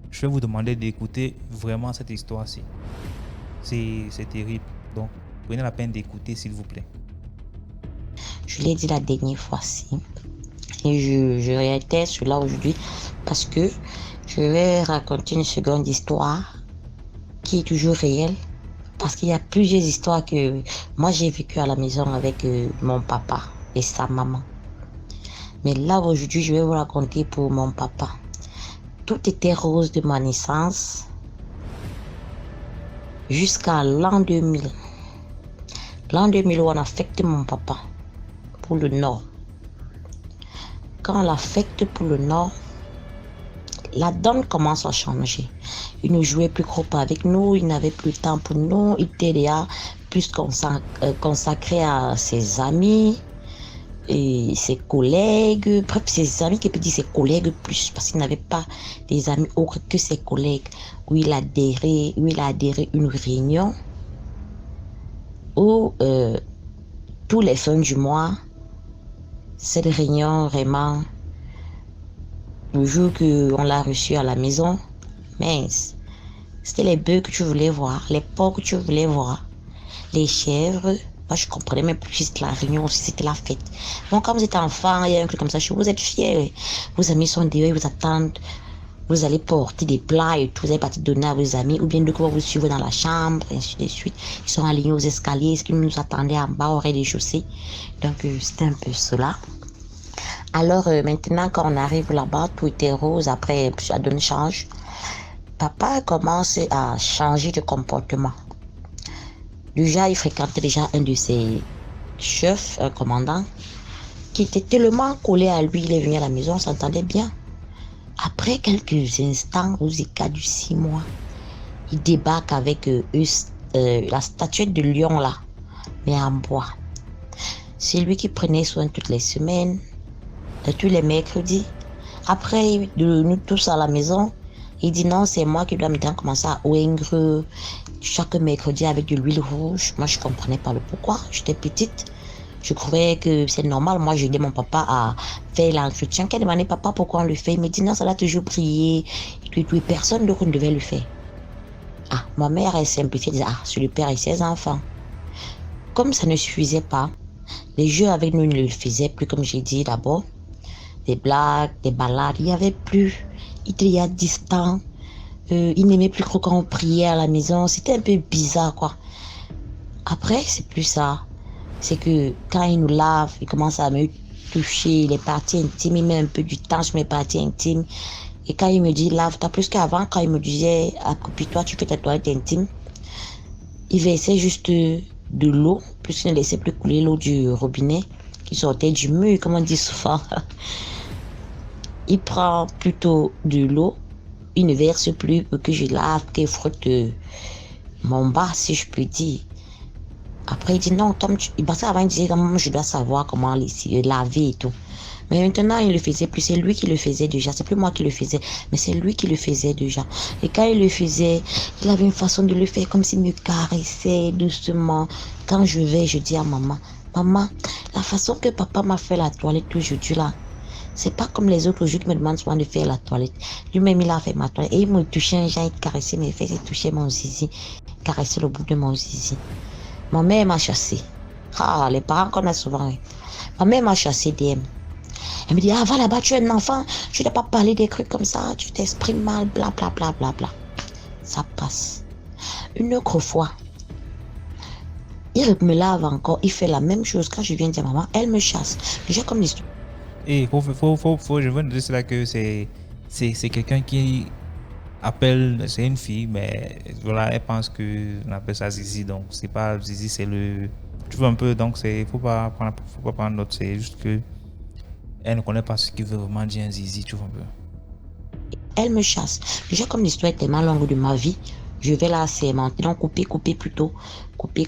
Je vais vous demander d'écouter vraiment cette histoire-ci. C'est terrible. Donc, prenez la peine d'écouter, s'il vous plaît. Je l'ai dit la dernière fois-ci. Et je réitère cela aujourd'hui parce que je vais raconter une seconde histoire qui est toujours réelle. Parce qu'il y a plusieurs histoires que moi j'ai vécues à la maison avec mon papa et sa maman. Mais là aujourd'hui, je vais vous raconter pour mon papa. Tout était rose de ma naissance jusqu'à l'an 2000. L'an 2000 où on affecte mon papa pour le Nord. Quand on l'affecte pour le Nord, la donne commence à changer. Il ne jouait plus trop avec nous, il n'avait plus de temps pour nous, il était déjà plus consacré à ses amis et ses collègues, bref, ses amis qui peut dire ses collègues plus, parce qu'il n'avait pas des amis autres que ses collègues, où il a adhéré une réunion où tous les fins du mois, cette réunion vraiment, le jour qu'on l'a reçu à la maison, mince, c'était les bœufs que tu voulais voir, les porcs que tu voulais voir, les chèvres. Moi, je comprenais même plus si c'était la réunion ou si c'était la fête. Donc, quand vous êtes enfant, il y a un truc comme ça, vous êtes fiers. Vos amis sont dehors, ils vous attendent. Vous allez porter des plats et tout, vous allez partir donner à vos amis, ou bien de quoi vous suivre dans la chambre, et ainsi de suite. Ils sont alignés aux escaliers, ce qui nous attendait en bas au rez-de-chaussée. Donc, c'était un peu cela. Alors, maintenant, quand on arrive là-bas, tout était rose, après, ça donne change. Papa commence à changer de comportement. Déjà, il fréquentait déjà un de ses chefs, un commandant, qui était tellement collé à lui, il est venu à la maison, on s'entendait bien. Après quelques instants, aux écarts du 6 mois, il débarque avec la statuette de lion là, mais en bois. C'est lui qui prenait soin toutes les semaines, tous les mercredis. Après, de nous tous à la maison, il dit non, c'est moi qui dois maintenant commencer à oingre chaque mercredi avec de l'huile rouge. Moi, je comprenais pas le pourquoi. J'étais petite. Je croyais que c'est normal. Moi, j'ai aidé mon papa à faire l'entretien. Qu'elle demandait papa pourquoi on le fait. Il me dit non, ça l'a toujours prié. Et tout, personne d'autre ne devait le faire. Ah, ma mère, elle simplifiait, elle disait ah, c'est le père et ses enfants. Comme ça ne suffisait pas, les jeux avec nous ne le faisaient plus, comme j'ai dit d'abord. Des blagues, des balades, il n'y avait plus. Il était distant. Il n'aimait plus trop quand on priait à la maison. C'était un peu bizarre, quoi. Après, c'est plus ça. C'est que quand il nous lave, il commence à me toucher les parties intimes. Il met un peu du temps sur mes parties intimes. Et quand il me dit lave-toi, plus qu'avant, quand il me disait accroupis-toi, tu fais ta toilette intime, il versait juste de l'eau, puisqu'il ne laissait plus couler l'eau du robinet qui sortait du mur, comme on dit souvent. Il prend plutôt de l'eau, il ne verse plus pour que je lave, qu'il frotte mon bas, si je puis dire. Après, il dit non, Tom, parce qu'avant, il disait comment je dois savoir comment laver et tout. Mais maintenant, il le faisait plus. C'est lui qui le faisait déjà. C'est plus moi qui le faisais, mais c'est lui qui le faisait déjà. Et quand il le faisait, il avait une façon de le faire comme s'il me caressait doucement. Quand je vais, je dis à maman, maman, la façon que papa m'a fait la toilette aujourd'hui là, c'est pas comme les autres jours qui me demandent souvent de faire la toilette. Lui-même, il a fait ma toilette. Et il me touchait un genre, il caressait mes fesses, il touchait mon zizi, il caressait le bout de mon zizi. Ma mère m'a chassé. Ah, les parents qu'on a souvent. Ma mère m'a chassé DM. Elle me dit, ah, va là-bas, tu es un enfant, tu ne dois pas parler des trucs comme ça, tu t'exprimes mal, bla, bla, bla, bla, bla. Ça passe. Une autre fois, il me lave encore, il fait la même chose. Quand je viens dire maman, elle me chasse. Déjà comme l'histoire. Et je veux dire cela que c'est quelqu'un qui appelle, c'est une fille, mais voilà, elle pense que on appelle ça Zizi, donc c'est pas Zizi, c'est le, tu vois un peu, donc faut pas prendre note, c'est juste que elle ne connaît pas ce qui veut vraiment dire un Zizi, tu vois un peu. Elle me chasse. Déjà comme l'histoire est tellement longue de ma vie, je vais la segmenter. Donc couper plutôt. Couper.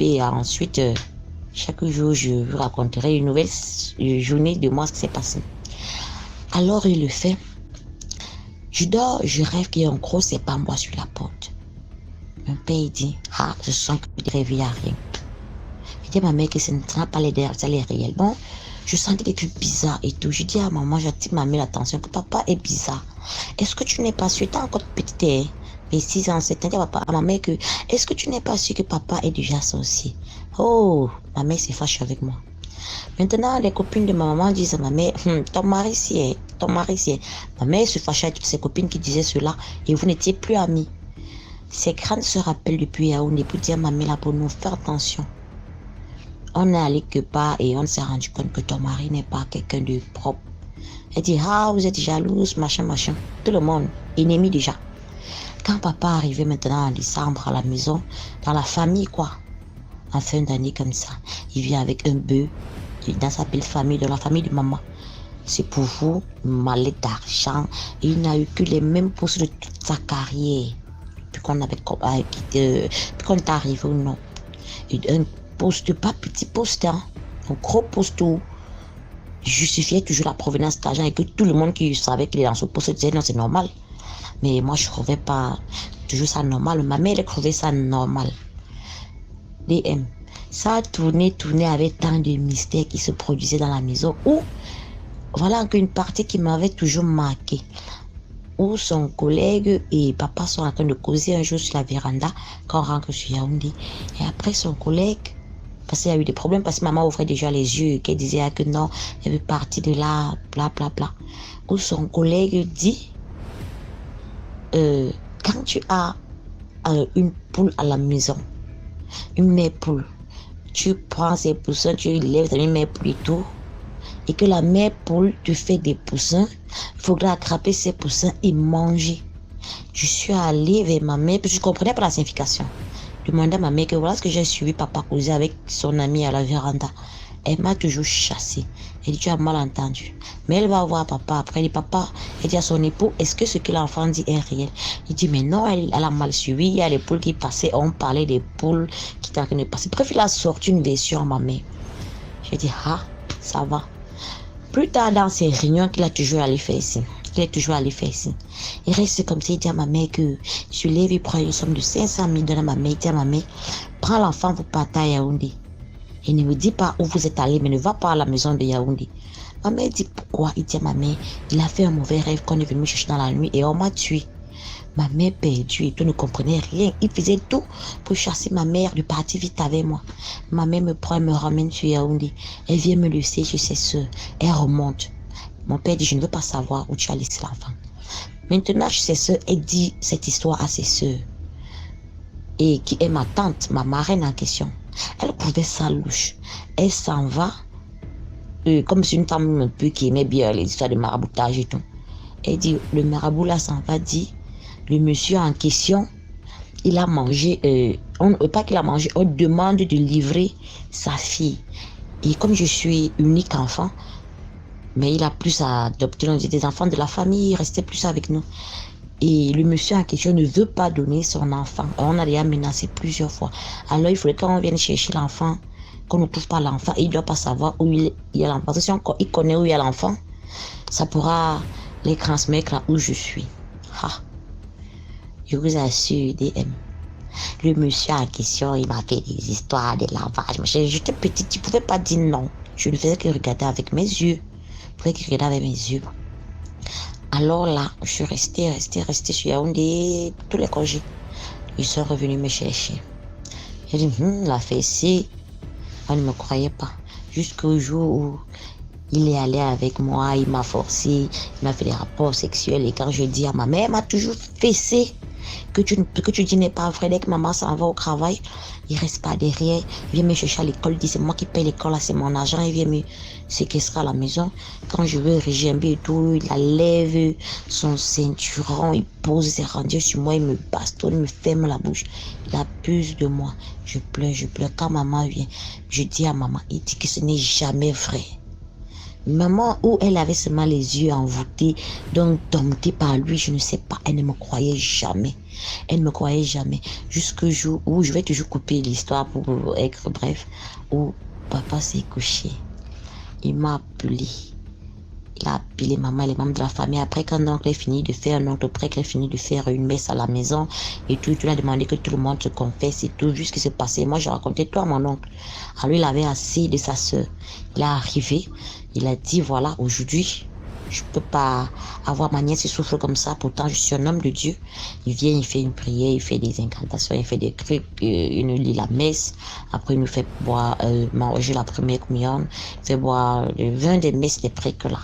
Et ensuite, chaque jour, je vous raconterai une nouvelle journée de moi, ce qui s'est passé. Alors, il le fait. Je dors, je rêve qu'il y a un gros serpent bois sur la porte. Mon père il dit, ah, je sens que je ne réveille à rien. Je dis à ma mère que ce ne sera pas les derrière, ça les réels. Bon, Je sentais des trucs bizarres et tout. Je dis à maman, j'attire ma mère l'attention que papa est bizarre. Est-ce que tu n'es pas sûr? T'es encore petite, hein? Mais 6 ans, 7 ans, papa, à ma mère que, est-ce que tu n'es pas sûr que papa est déjà sorcier? Oh, ma mère s'est fâchée avec moi. Maintenant, les copines de ma maman disent à ma mère, ton mari si est, ton mari si est. Ma mère se fâchait avec ses copines qui disaient cela et vous n'étiez plus amis. Ces grandes se rappellent depuis Yaoundé pour dire à ma mère là pour nous faire attention. On est allé quelque part et on s'est rendu compte que ton mari n'est pas quelqu'un de propre. Elle dit, ah, vous êtes jalouse, machin, machin. Tout le monde, ennemi déjà. Quand papa arrivait maintenant en décembre à la maison, dans la famille quoi, en fin d'année comme ça, il vient avec un bœuf dans sa belle famille, dans la famille de maman. C'est pour vous, malais d'argent. Il n'a eu que les mêmes postes de toute sa carrière. Puis qu'on avait quitté, puis qu'on est arrivé ou non. Un poste, pas petit poste, hein, un gros poste où justifiait toujours la provenance d'argent et que tout le monde qui savait qu'il est dans ce poste disait non, c'est normal. Mais moi, je ne trouvais pas toujours ça normal. Ma mère, elle trouvait ça normal. DM. Ça a tourné avec tant de mystères qui se produisaient dans la maison. Où, voilà une partie qui m'avait toujours marqué. Où son collègue et papa sont en train de causer un jour sur la véranda quand on rentre sur Yaoundé. Et après, son collègue, parce qu'il y a eu des problèmes, parce que maman ouvrait déjà les yeux, qu'elle disait que non, elle veut partir de là, bla bla bla. Où son collègue dit, quand tu as une poule à la maison, une mère poule, tu prends ses poussins, tu lèves une mère poule et tout, et que la mère poule te fait des poussins, il faudra attraper ces poussins et manger. Je suis allée vers ma mère, parce que je ne comprenais pas la signification. Je demandais à ma mère que voilà ce que j'ai suivi papa causer avec son ami à la véranda. Elle m'a toujours chassée. Elle dit, tu as mal entendu. Mais elle va voir papa après. Elle dit, papa, elle dit à son époux, est-ce que ce que l'enfant dit est réel? Il dit, mais non, elle a mal suivi. Il y a les poules qui passaient. On parlait des poules qui étaient en train de passer. Bref, il a sorti une version à ma mère. J'ai dit, ah, ça va. Plus tard dans ces réunions qu'il a toujours allé faire ici. Il reste comme ça, il dit à ma mère que je lève, il prend une somme de 500 000 $, à ma mère, il dit à ma mère, prends l'enfant, vous partez à Yaoundé. Il ne me dit pas où vous êtes allé, mais ne va pas à la maison de Yaoundé. Ma mère dit pourquoi? Il dit à ma mère, il a fait un mauvais rêve qu'on est venu me chercher dans la nuit et on m'a tué. Ma mère perdue et tout ne comprenait rien. Il faisait tout pour chasser ma mère de partir vite avec moi. Ma mère me prend et me ramène sur Yaoundé. Elle vient me laisser chez ses soeurs. Elle remonte. Mon père dit, je ne veux pas savoir où tu as laissé l'enfant. Maintenant, chez ses soeurs, elle dit cette histoire à ses soeurs. Et qui est ma tante, ma marraine en question. Elle trouvait ça louche. Elle s'en va, comme c'est une femme un peu qui aimait bien les histoires de maraboutage et tout. Elle dit, le marabout là s'en va, dit, le monsieur en question, il a mangé, pas qu'il a mangé, on demande de livrer sa fille. Et comme je suis unique enfant, mais il a plus à adopter des enfants de la famille, il restait plus avec nous. Et le monsieur en question ne veut pas donner son enfant. On a déjà menacé plusieurs fois. Alors il faudrait qu'on vienne chercher l'enfant, qu'on ne trouve pas l'enfant. Et il ne doit pas savoir où il y a l'enfant. Parce que si il connaît où il y a l'enfant, ça pourra les transmettre là où je suis. Ah. Je vous assure, DM. Le monsieur en question, il m'a fait des histoires de lavage. J'étais petite, il ne pouvait pas dire non. Je ne faisais que regarder avec mes yeux. Je faisais que regarder avec mes yeux. Alors là, je suis restée sur Yaoundé tous les congés. Ils sont revenus me chercher. J'ai dit, la fessée. On ne me croyait pas. Jusqu'au jour où il est allé avec moi, il m'a forcé, il m'a fait des rapports sexuels. Et quand je dis à ma mère, elle m'a toujours fessé. Que tu dis n'est pas vrai. Dès que maman s'en va au travail, il reste pas derrière. Il vient me chercher à l'école, il dit c'est moi qui paye l'école, c'est mon argent. Il vient me séquestrer à la maison. Quand je veux régimber et tout, il lève son ceinturon, il pose ses rendus sur moi, il me bastonne, il me ferme la bouche. Il abuse de moi. Je pleure. Quand maman vient, je dis à maman, il dit que ce n'est jamais vrai. Maman, où elle avait seulement les yeux envoûtés, donc domptés par lui, je ne sais pas, elle ne me croyait jamais. Jusqu'au jour où, je vais toujours couper l'histoire pour être bref, où papa s'est couché. Il m'a appelé. Il a appelé maman, les membres de la famille. Après, quand l'oncle est fini de faire, une messe à la maison, et tout, il a demandé que tout le monde se confesse et tout, vu ce qui s'est passé. Moi, j'ai raconté tout à mon oncle. Alors, il avait assez de sa soeur. Il est arrivé. Il a dit, voilà, aujourd'hui, je peux pas avoir ma nièce qui souffre comme ça. Pourtant, je suis un homme de Dieu. Il vient, il fait une prière, il fait des incantations, il fait des trucs, il nous lit la messe. Après, il nous fait boire, manger la première communion. Il fait boire le vin des messes, des prêtres là.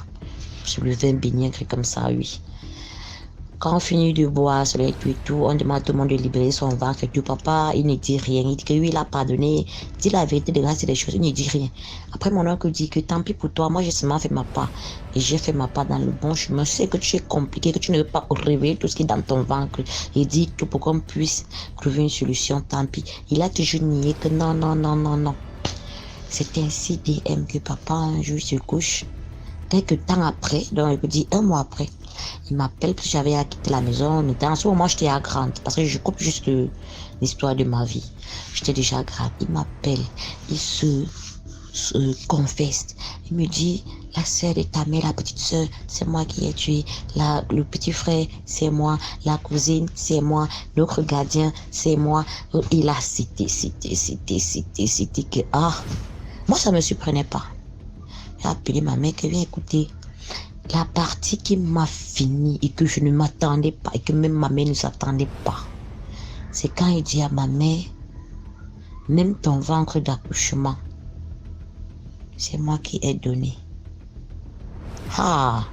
C'est le vin béni, un truc comme ça, oui. Quand on finit de boire, cela et tout, on demande à tout le monde de libérer son ventre et tout. Papa, il ne dit rien. Il dit que oui, il a pardonné. Il dit la vérité, de grâce et des choses. Il ne dit rien. Après, mon oncle dit que tant pis pour toi, moi, j'ai seulement fait ma part. Et j'ai fait ma part dans le bon chemin. Je sais que tu es compliqué, que tu ne veux pas révéler tout ce qui est dans ton ventre. Il dit que pour qu'on puisse trouver une solution, tant pis. Il a toujours nié que non, non, non, non, non. C'est ainsi DM que papa un jour se couche. Quelques temps après, donc il dit un mois après, il m'appelle parce que j'avais à quitter la maison. En ce moment, j'étais à Grande parce que je coupe juste l'histoire de ma vie. J'étais déjà à Grande. Il m'appelle, il se confesse. Il me dit, la sœur de ta mère, la petite sœur, c'est moi qui ai tué. Le petit frère, c'est moi. La cousine, c'est moi. Notre gardien, c'est moi. Il a cité que, moi, ça me surprenait pas. J'ai appelé ma mère qui vient écouter la partie qui m'a fini et que je ne m'attendais pas et que même ma mère ne s'attendait pas. C'est quand il dit à ma mère, même ton ventre d'accouchement, c'est moi qui ai donné. Ça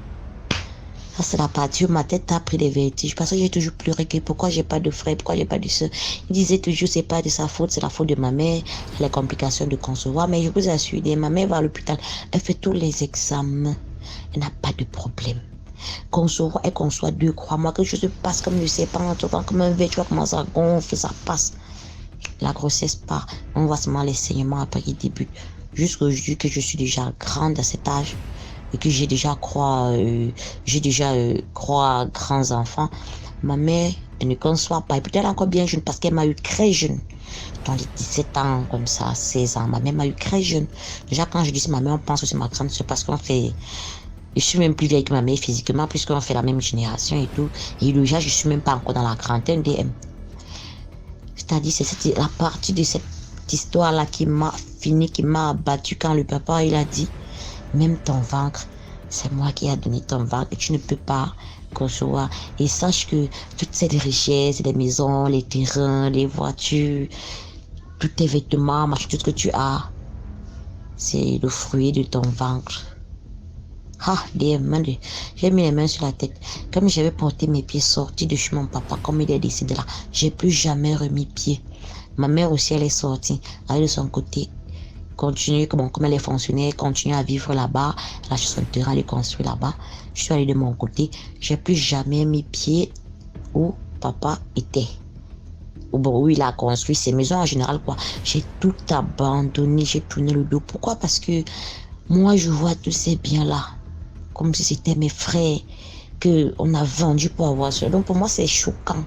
c'est la partie où ma tête a pris des vertiges parce que j'ai toujours pleuré que pourquoi j'ai pas de frère, pourquoi j'ai pas de soeur. Il disait toujours c'est pas de sa faute, c'est la faute de ma mère, les complications de concevoir. Mais je vous assure, ma mère va à l'hôpital, elle fait tous les examens, elle n'a pas de problème. Concevoir et conçoit deux, crois-moi, que je se passe comme je sais pas, comme un verre, tu vois comment ça gonfle, ça passe. La grossesse part, on voit seulement les saignements après qu'il débute. Jusqu'aujourd'hui que je suis déjà grande à cet âge et que j'ai déjà croix grands enfants, ma mère, elle ne conçoit pas. Et peut-être encore bien jeune parce qu'elle m'a eu très jeune. Dans les 17 ans, comme ça, 16 ans, ma mère m'a eu très jeune. Déjà, quand je dis ma mère, on pense que c'est ma grande soeur parce qu'on fait... Je suis même plus vieille que ma mère physiquement puisqu'on fait la même génération et tout. Et déjà, je suis même pas encore dans la quarantaine DM. C'est-à-dire, c'est la partie de cette histoire-là qui m'a fini, qui m'a abattu quand le papa, il a dit, même ton ventre, c'est moi qui ai donné ton ventre et tu ne peux pas concevoir. Et sache que toutes ces richesses, les maisons, les terrains, les voitures, tous tes vêtements, tout ce que tu as, c'est le fruit de ton ventre. J'ai mis les mains sur la tête. Comme j'avais porté mes pieds sortis de chez mon papa, comme il est décédé là, j'ai plus jamais remis pied. Ma mère aussi, elle est sortie. Elle de son côté, continue, comme elle est fonctionnaire, continue à vivre là-bas. Elle a son terrain, elle est construit là-bas. Je suis allée de mon côté. J'ai plus jamais mis pied où papa était. Où il a construit ses maisons en général, quoi. J'ai tout abandonné, j'ai tourné le dos. Pourquoi? Parce que moi, je vois tous ces biens-là comme si c'était mes frères qu'on a vendus pour avoir ça. Donc pour moi, c'est choquant.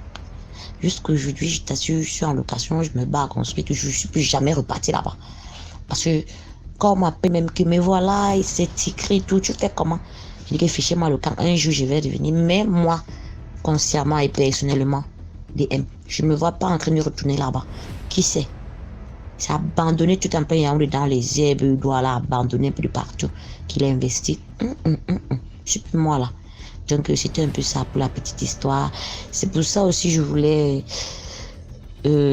Jusqu'aujourd'hui, je t'assure, je suis en location, je me bats à construire, je ne suis plus jamais reparti là-bas. Parce que quand on m'appelle même que me voilà, il s'est écrit tout, tu fais comment? Je dis que fichez-moi le camp, un jour je vais devenir, mais moi, consciemment et personnellement, DM, je ne me vois pas en train de retourner là-bas. Qui sait? C'est abandonné tout un peu dans les herbes, il doit l'abandonner de partout, qu'il a investi. Je suis plus moi là. Donc c'était un peu ça pour la petite histoire. C'est pour ça aussi je voulais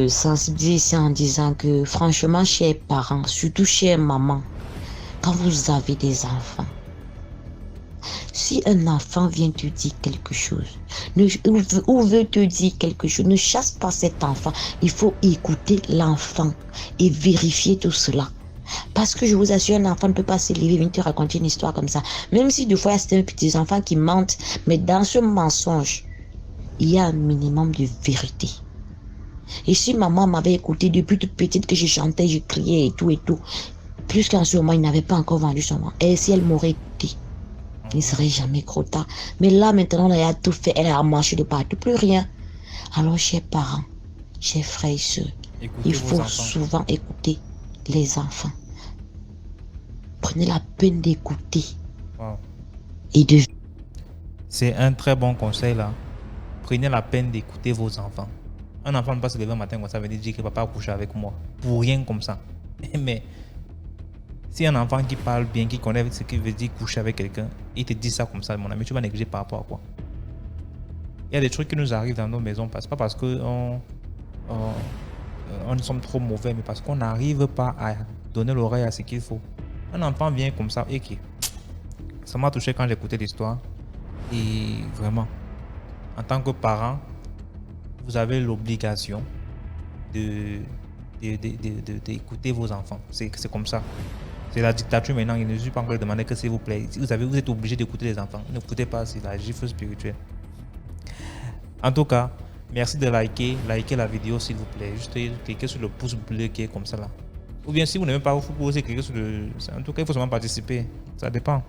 sensibiliser ici en disant que franchement, chers parents, surtout chers mamans, quand vous avez des enfants, si un enfant vient te dire quelque chose, ou veut te dire quelque chose, ne chasse pas cet enfant. Il faut écouter l'enfant et vérifier tout cela. Parce que je vous assure, un enfant ne peut pas se lever et venir te raconter une histoire comme ça. Même si des fois, c'est un petit enfant qui mente, mais dans ce mensonge, il y a un minimum de vérité. Et si maman m'avait écouté depuis toute petite que je chantais, je criais et tout, plus qu'en ce moment, il n'avait pas encore vendu son vent. Et si elle m'aurait écouté, il ne serait jamais trop tard. Mais là, maintenant, elle a tout fait. Elle a marché de partout. Plus rien. Alors, chers parents, chers frères et sœurs, il faut souvent écouter les enfants. Prenez la peine d'écouter. Wow. Et de... C'est un très bon conseil là. Prenez la peine d'écouter vos enfants. Un enfant ne peut pas se lever un matin comme ça, venir dire que papa a couché avec moi. Pour rien comme ça. Mais Si un enfant qui parle bien, qui connaît ce qu'il veut dire coucher avec quelqu'un, il te dit ça comme ça, mon ami, tu vas négliger par rapport à quoi? Il y a des trucs qui nous arrivent dans nos maisons, pas parce que on sommes trop mauvais, mais parce qu'on n'arrive pas à donner l'oreille à ce qu'il faut. Un enfant vient comme ça et qui... Ça m'a touché quand j'écoutais l'histoire. Et vraiment, en tant que parent, vous avez l'obligation d'écouter vos enfants. C'est comme ça. C'est la dictature maintenant. Il ne suffit pas encore de demander que s'il vous plaît. Si vous êtes obligé d'écouter les enfants. N'écoutez pas, c'est la gifle spirituelle. En tout cas, merci de liker la vidéo s'il vous plaît. Juste cliquez sur le pouce bleu qui est comme ça là. Ou bien si vous n'aimez pas, vous pouvez aussi cliquer sur le... En tout cas, il faut seulement participer. Ça dépend.